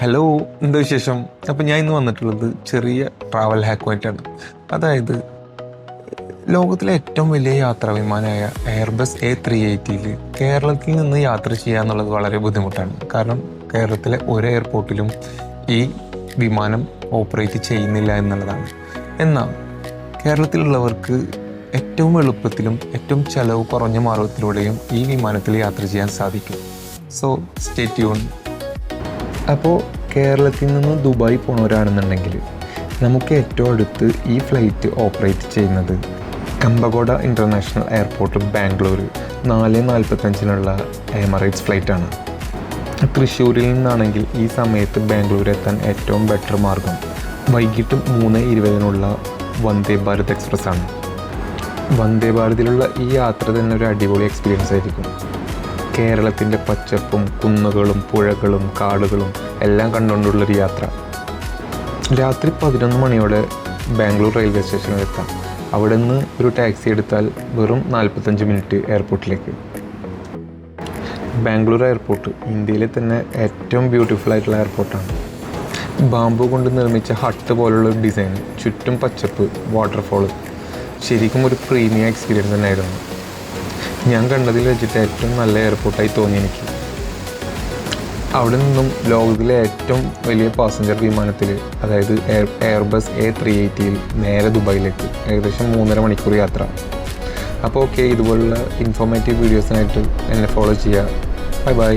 Hello, എന്താ വിശേഷം? അപ്പോൾ ഞാൻ ഇന്ന് വന്നിട്ടുള്ളത് ചെറിയ ട്രാവൽ ഹാക്കുമായിട്ടാണ്. അതായത് ലോകത്തിലെ ഏറ്റവും വലിയ യാത്രാ വിമാനമായ എയർബസ് A380 കേരളത്തിൽ നിന്ന് യാത്ര ചെയ്യുക എന്നുള്ളത് വളരെ ബുദ്ധിമുട്ടാണ്. കാരണം കേരളത്തിലെ ഒരു എയർപോർട്ടിലും ഈ വിമാനം ഓപ്പറേറ്റ് ചെയ്യുന്നില്ല എന്നുള്ളതാണ്. എന്നാൽ കേരളത്തിലുള്ളവർക്ക് ഏറ്റവും എളുപ്പത്തിലും ഏറ്റവും ചെലവ് കുറഞ്ഞ മാർഗത്തിലൂടെയും ഈ വിമാനത്തിൽ യാത്ര ചെയ്യാൻ സാധിക്കും. So stay tune. അപ്പോൾ കേരളത്തിൽ നിന്ന് ദുബായ് പോണവരാണെന്നുണ്ടെങ്കിൽ നമുക്ക് ഏറ്റവും അടുത്ത് ഈ ഫ്ലൈറ്റ് ഓപ്പറേറ്റ് ചെയ്യുന്നത് കമ്പഗോഡ ഇൻ്റർനാഷണൽ എയർപോർട്ട് ബാംഗ്ലൂർ 4:45 എമിറേറ്റ്സ് ഫ്ലൈറ്റാണ്. തൃശ്ശൂരിൽ നിന്നാണെങ്കിൽ ഈ സമയത്ത് ബാംഗ്ലൂർ എത്താൻ ഏറ്റവും ബെറ്റർ മാർഗം വൈകിട്ട് 3:20 വന്ദേ ഭാരത് എക്സ്പ്രസ് ആണ്. വന്ദേ ഭാരതിലുള്ള ഈ യാത്ര തന്നെ ഒരു അടിപൊളി എക്സ്പീരിയൻസ് ആയിരിക്കും. കേരളത്തിൻ്റെ പച്ചപ്പും കുന്നുകളും പുഴകളും കാടുകളും എല്ലാം കണ്ടുകൊണ്ടുള്ളൊരു യാത്ര. രാത്രി 11 മണിയോടെ ബാംഗ്ലൂർ റെയിൽവേ സ്റ്റേഷനിൽ എത്താം. അവിടെ നിന്ന് ഒരു ടാക്സി എടുത്താൽ വെറും 45 മിനിറ്റ് എയർപോർട്ടിലേക്ക്. ബാംഗ്ലൂർ എയർപോർട്ട് ഇന്ത്യയിലെ തന്നെ ഏറ്റവും ബ്യൂട്ടിഫുൾ ആയിട്ടുള്ള എയർപോർട്ടാണ്. ബാംബു കൊണ്ട് നിർമ്മിച്ച ഹട്ട് പോലുള്ള ഡിസൈൻ, ചുറ്റും പച്ചപ്പ്, വാട്ടർഫോൾ, ശരിക്കും ഒരു പ്രീമിയം എക്സ്പീരിയൻസ് തന്നെയായിരുന്നു. ഞാൻ കണ്ടതിൽ വെച്ചിട്ട് ഏറ്റവും നല്ല എയർപോർട്ടായി തോന്നി എനിക്ക്. അവിടെ നിന്നും ലോകത്തിലെ ഏറ്റവും വലിയ പാസഞ്ചർ വിമാനത്തിൽ, അതായത് എയർബസ് A380 നേരെ ദുബായിലേക്ക് ഏകദേശം 3.5 മണിക്കൂർ യാത്ര. അപ്പോൾ ഓക്കെ, ഇതുപോലുള്ള ഇൻഫോർമേറ്റീവ് വീഡിയോസിനായിട്ട് എന്നെ ഫോളോ ചെയ്യുക. Bye bye.